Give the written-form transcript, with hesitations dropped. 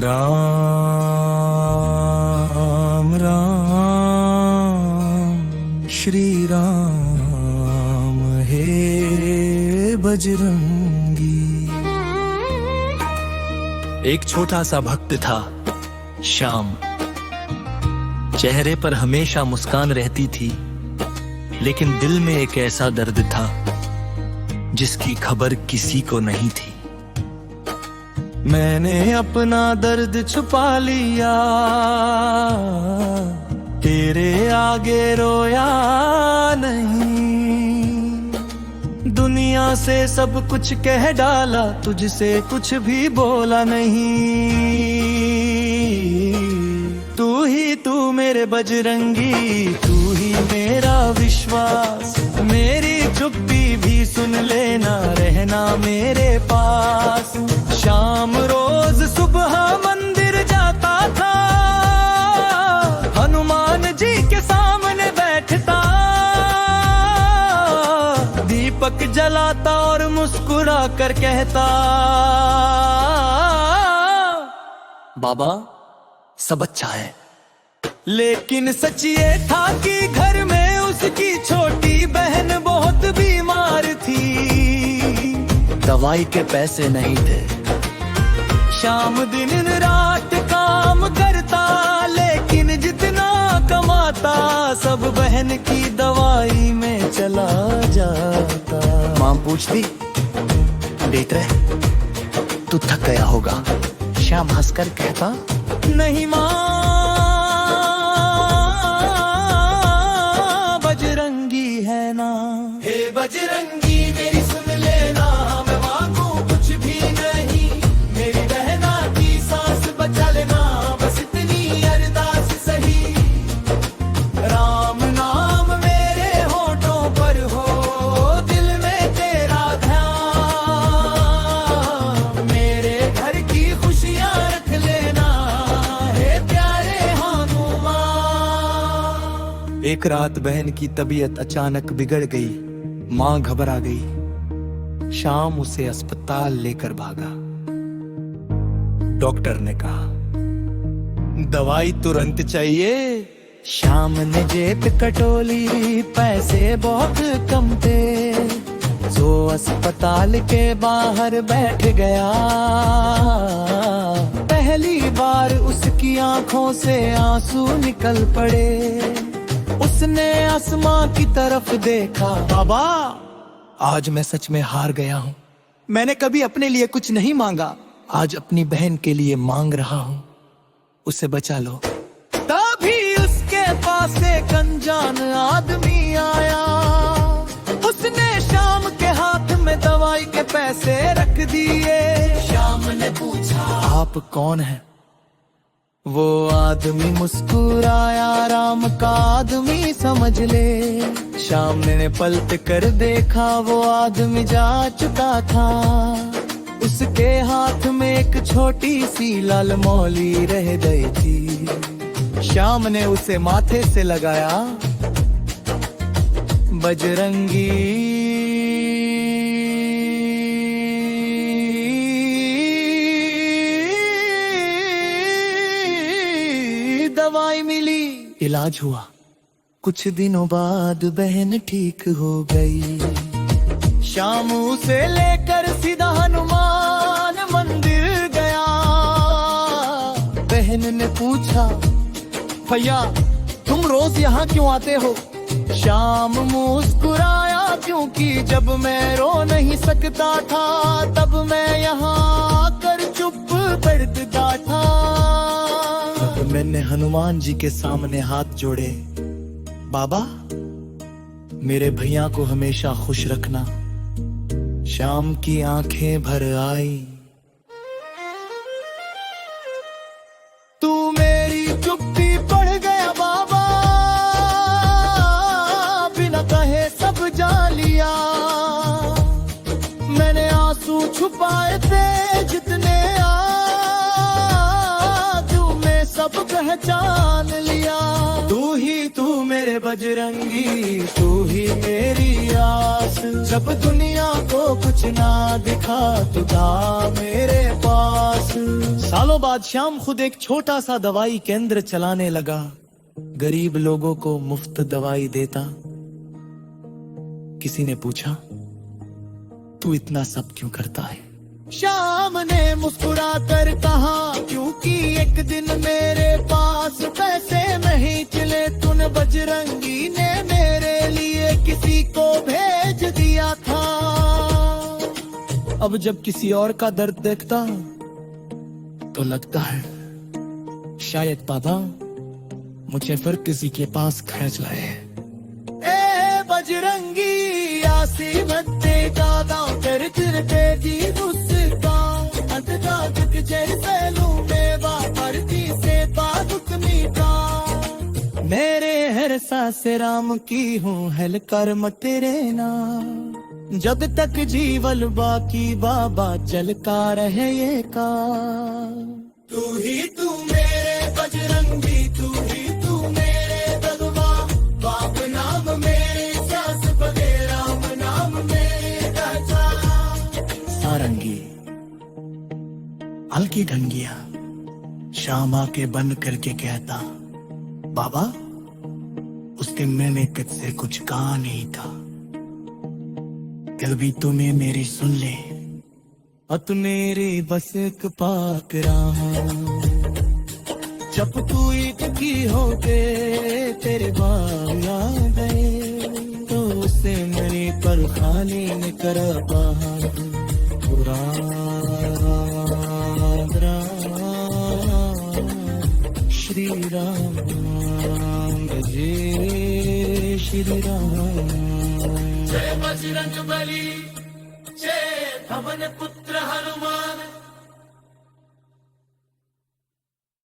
राम राम श्री राम हे बजरंगी। एक छोटा सा भक्त था श्याम। चेहरे पर हमेशा मुस्कान रहती थी, लेकिन दिल में एक ऐसा दर्द था जिसकी खबर किसी को नहीं थी। मैंने अपना दर्द छुपा लिया, तेरे आगे रोया नहीं। दुनिया से सब कुछ कह डाला, तुझसे कुछ भी बोला नहीं। तू मेरे बजरंगी, तू ही मेरा विश्वास। मेरी चुप्पी भी सुन लेना, रहना मेरे पास। शाम रोज सुबह मंदिर जाता था, हनुमान जी के सामने बैठता। दीपक जलाता और मुस्कुरा कर कहता, बाबा सब अच्छा है। लेकिन सच ये था कि घर में उसकी छोटी बहन बहुत बीमार थी। दवाई के पैसे नहीं थे। शाम दिन रात काम करता, लेकिन जितना कमाता सब बहन की दवाई में चला जाता। माँ पूछती, देख रहे तू थक गया होगा। श्याम हंसकर कहता, नहीं माँ, बजरंगी है ना। हे बजरंगी मेरी सुन लेना, मैं मांगू कुछ भी नहीं। मेरी बहना की सांस बचा लेना, बस इतनी अरदास सही। राम नाम मेरे होठों पर हो, दिल में तेरा ध्यान। मेरे घर की खुशियाँ रख लेना, हे प्यारे हनुमान। एक रात बहन की तबीयत अचानक बिगड़ गई। माँ घबरा गई। शाम उसे अस्पताल लेकर भागा। डॉक्टर ने कहा, दवाई तुरंत चाहिए। शाम ने जेब कटोली, पैसे बहुत कम थे। सो अस्पताल के बाहर बैठ गया। पहली बार उसकी आंखों से आंसू निकल पड़े। उसने आसमां की तरफ देखा। बाबा, आज मैं सच में हार गया हूँ। मैंने कभी अपने लिए कुछ नहीं मांगा, आज अपनी बहन के लिए मांग रहा हूँ। उसे बचा लो। तभी उसके पास एक अनजान आदमी आया। उसने शाम के हाथ में दवाई के पैसे रख दिए। शाम ने पूछा, आप कौन हैं? वो आदमी मुस्कुराया, राम का आदमी समझ ले। शाम ने पलट कर देखा, वो आदमी जा चुका था। उसके हाथ में एक छोटी सी लाल मौली रह गई थी। शाम ने उसे माथे से लगाया, बजरंगी दवाई मिली, इलाज हुआ। कुछ दिनों बाद बहन ठीक हो गई। शाम उसे लेकर सीधा हनुमान मंदिर गया। बहन ने पूछा, भैया तुम रोज यहाँ क्यों आते हो? शाम मुस्कुराया, क्योंकि जब मैं रो नहीं सकता था, तब मैं यहाँ आकर चुप बैठता था। मैंने हनुमान जी के सामने हाथ जोड़े, बाबा मेरे भैया को हमेशा खुश रखना। शाम की आंखें भर आई। तू मेरी चुप्पी पढ़ गया बाबा, बिना कहे सब जान लिया। मैंने आंसू छुपाए थे जितने, सब पहचान लिया। तू ही तू मेरे बजरंगी, तू ही मेरी आस। जब दुनिया को कुछ ना दिखा तू था मेरे पास। सालों बाद श्याम खुद एक छोटा सा दवाई केंद्र चलाने लगा, गरीब लोगों को मुफ्त दवाई देता। किसी ने पूछा, तू इतना सब क्यों करता है? श्याम ने मुस्कुरा कर कहा, क्योंकि एक दिन मेरे पास पैसे नहीं चले, तूने बजरंगी ने मेरे लिए किसी को भेज दिया था। अब जब किसी और का दर्द देखता तो लगता है शायद बाबा मुझे फिर किसी के पास खींच लाए। ए बजरंगी आसी मत्ते दादा कर चिरते जी मुस्का अददा दुख जैसे लू मेवा परती से बादुक मीठा। मेरे हर सांस राम की हूँ हल कर्म तेरे नाम, जब तक जीवन बाकी बाबा चलता रहे ये का। तू ही तू मेरे बजरंगी, तू ही तू मेरे भगवान, बाप नाम मेरे सास बदे राम नाम मेरे राजा। सारंगी हल्की ढंगिया शाम आके बंद करके कहता, बाबा उस दिन मैंने तुझसे कुछ कहा नहीं था, दिल भी तुम्हें मेरी सुन ले। अत मेरे बस एक पाक रहा, जब तू ईद की हो गए तेरे बाल आ गए, तो उसे मेरे पर खाली न कर बाहर। श्री राम जय श्री राम। जय बजरंग बली, जय पवन पुत्र हनुमान।